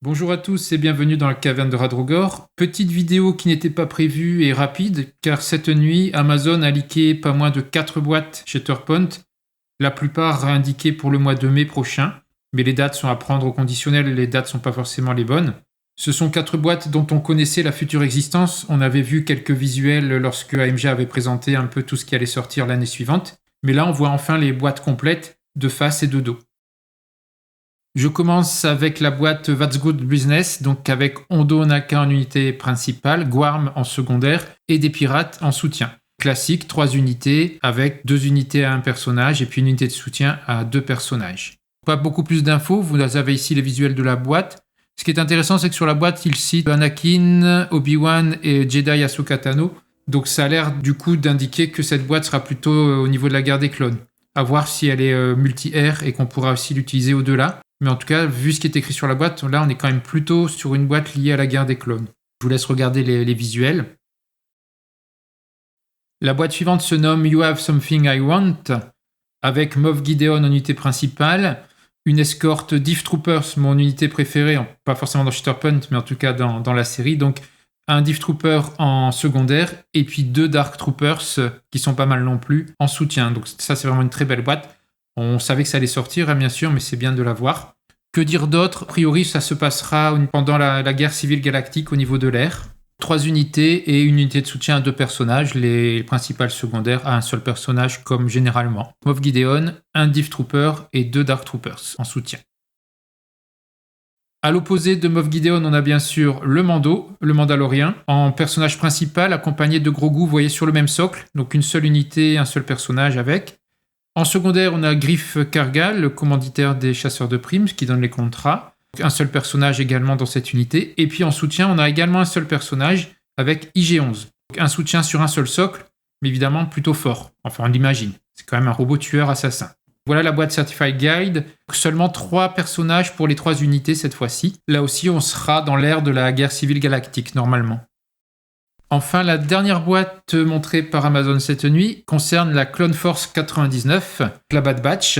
Bonjour à tous et bienvenue dans la caverne de Radrogor. Petite vidéo qui n'était pas prévue et rapide, car cette nuit, Amazon a leaké pas moins de 4 boîtes Shatterpoint, la plupart indiquées pour le mois de mai prochain, mais les dates sont à prendre au conditionnel et les dates sont pas forcément les bonnes. Ce sont 4 boîtes dont on connaissait la future existence, on avait vu quelques visuels lorsque AMG avait présenté un peu tout ce qui allait sortir l'année suivante, mais là on voit enfin les boîtes complètes de face et de dos. Je commence avec la boîte That's Good Business, donc avec Hondo Ohnaka en unité principale, Guarm en secondaire et des pirates en soutien. Classique, 3 unités avec 2 unités à un personnage et puis une unité de soutien à 2 personnages. Pas beaucoup plus d'infos, vous avez ici les visuels de la boîte. Ce qui est intéressant, c'est que sur la boîte, il cite Anakin, Obi-Wan et Jedi Ahsoka Tano. Donc ça a l'air du coup d'indiquer que cette boîte sera plutôt au niveau de la guerre des clones. À voir si elle est multi-air et qu'on pourra aussi l'utiliser au-delà. Mais en tout cas, vu ce qui est écrit sur la boîte, là on est quand même plutôt sur une boîte liée à la guerre des clones. Je vous laisse regarder les visuels. La boîte suivante se nomme You Have Something I Want, avec Moff Gideon en unité principale, une escorte Diff Troopers, mon unité préférée, pas forcément dans Shatterpoint, mais en tout cas dans la série, donc un Diff Trooper en secondaire, et puis 2 Dark Troopers, qui sont pas mal non plus, en soutien. Donc ça c'est vraiment une très belle boîte. On savait que ça allait sortir, bien sûr, mais c'est bien de la voir. Que dire d'autre? A priori, ça se passera pendant la guerre civile galactique au niveau de l'air. 3 unités et une unité de soutien à 2 personnages, les principales secondaires à un seul personnage comme généralement. Moff Gideon, un Diff Trooper et 2 Dark Troopers en soutien. À l'opposé de Moff Gideon, on a bien sûr le Mando, le Mandalorien, en personnage principal accompagné de Grogu, vous voyez, sur le même socle, donc une seule unité, un seul personnage avec. En secondaire, on a Griff Kargal, le commanditaire des chasseurs de primes, qui donne les contrats. Un seul personnage également dans cette unité. Et puis en soutien, on a également un seul personnage avec IG-11. Donc un soutien sur un seul socle, mais évidemment plutôt fort. Enfin, on l'imagine. C'est quand même un robot tueur assassin. Voilà la boîte Certified Guide. Seulement 3 personnages pour les 3 unités cette fois-ci. Là aussi, on sera dans l'ère de la guerre civile galactique, normalement. Enfin, la dernière boîte montrée par Amazon cette nuit concerne la Clone Force 99, la Bad Batch.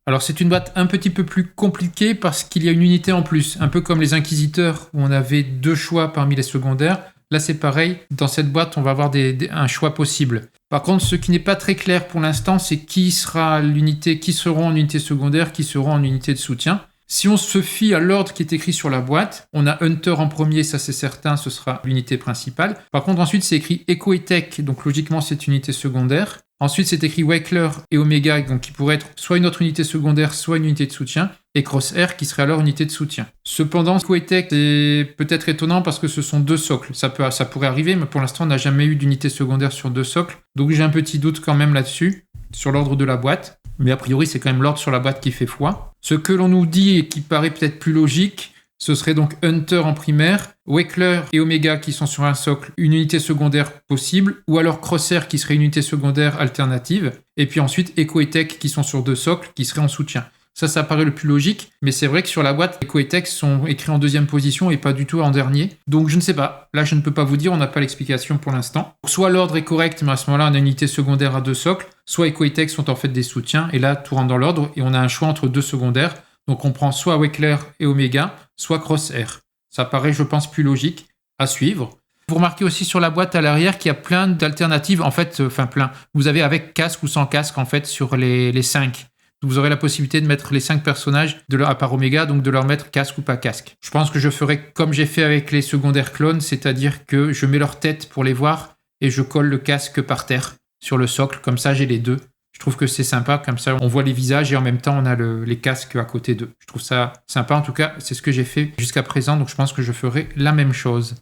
Alors c'est une boîte un petit peu plus compliquée parce qu'il y a une unité en plus, un peu comme les Inquisiteurs où on avait 2 choix parmi les secondaires. Là c'est pareil, dans cette boîte on va avoir un choix possible. Par contre, ce qui n'est pas très clair pour l'instant, c'est qui seront en unité secondaire, qui seront en unité de soutien. Si on se fie à l'ordre qui est écrit sur la boîte, on a Hunter en premier, ça c'est certain, ce sera l'unité principale. Par contre, ensuite c'est écrit Echo et Tech, donc logiquement c'est une unité secondaire. Ensuite c'est écrit Wakeler et Omega, donc qui pourrait être soit une autre unité secondaire, soit une unité de soutien. Et Crosshair qui serait alors une unité de soutien. Cependant, Echo et Tech c'est peut-être étonnant parce que ce sont 2 socles. Ça pourrait arriver, mais pour l'instant on n'a jamais eu d'unité secondaire sur 2 socles. Donc j'ai un petit doute quand même là-dessus, sur l'ordre de la boîte. Mais a priori, c'est quand même l'ordre sur la boîte qui fait foi. Ce que l'on nous dit et qui paraît peut-être plus logique, ce serait donc Hunter en primaire, Wakeler et Omega qui sont sur un socle, une unité secondaire possible, ou alors Crosshair qui serait une unité secondaire alternative, et puis ensuite Echo et Tech qui sont sur 2 socles qui seraient en soutien. Ça paraît le plus logique, mais c'est vrai que sur la boîte, Echo et Tech sont écrits en 2e position et pas du tout en dernier. Donc je ne sais pas. Là, je ne peux pas vous dire, on n'a pas l'explication pour l'instant. Soit l'ordre est correct, mais à ce moment-là, on a une unité secondaire à 2 socles, soit Echo et Tech sont en fait des soutiens, et là, tout rentre dans l'ordre, et on a un choix entre 2 secondaires. Donc on prend soit Wakeler et Omega, soit Crosshair. Ça paraît, je pense, plus logique à suivre. Vous remarquez aussi sur la boîte à l'arrière qu'il y a plein d'alternatives, en fait, plein. Vous avez avec casque ou sans casque, en fait, sur les 5. Vous aurez la possibilité de mettre les 5 personnages à part Omega, donc de leur mettre casque ou pas casque. Je pense que je ferai comme j'ai fait avec les secondaires clones, c'est-à-dire que je mets leur tête pour les voir et je colle le casque par terre sur le socle, comme ça j'ai les 2. Je trouve que c'est sympa, comme ça on voit les visages et en même temps on a les casques à côté d'eux. Je trouve ça sympa, en tout cas c'est ce que j'ai fait jusqu'à présent, donc je pense que je ferai la même chose.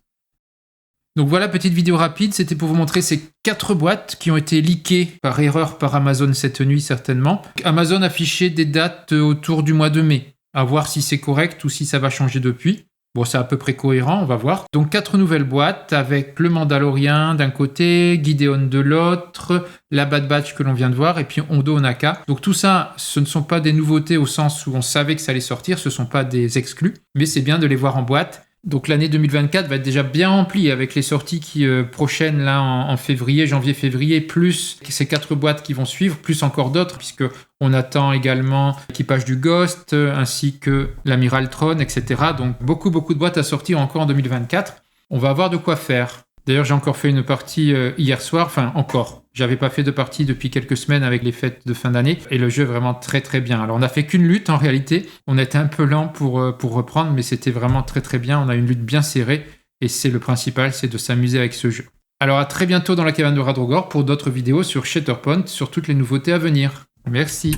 Donc voilà, petite vidéo rapide, c'était pour vous montrer ces 4 boîtes qui ont été leakées par erreur par Amazon cette nuit certainement. Amazon affichait des dates autour du mois de mai, à voir si c'est correct ou si ça va changer depuis. Bon, c'est à peu près cohérent, on va voir. Donc 4 nouvelles boîtes avec le Mandalorien d'un côté, Gideon de l'autre, la Bad Batch que l'on vient de voir et puis Hondo Ohnaka. Donc tout ça, ce ne sont pas des nouveautés au sens où on savait que ça allait sortir, ce ne sont pas des exclus, mais c'est bien de les voir en boîte. Donc l'année 2024 va être déjà bien remplie avec les sorties prochaines là en février, janvier-février, plus ces 4 boîtes qui vont suivre, plus encore d'autres, puisque on attend également l'équipage du Ghost, ainsi que l'Amiral Tron, etc. Donc beaucoup de boîtes à sortir encore en 2024. On va avoir de quoi faire. D'ailleurs, j'ai encore fait une partie hier soir, enfin encore. J'avais pas fait de partie depuis quelques semaines avec les fêtes de fin d'année et le jeu est vraiment très bien. Alors on a fait qu'une lutte en réalité, on était un peu lent pour reprendre, mais c'était vraiment très bien. On a une lutte bien serrée et c'est le principal, c'est de s'amuser avec ce jeu. Alors à très bientôt dans la caverne de Radrogor pour d'autres vidéos sur Shatterpoint, sur toutes les nouveautés à venir. Merci.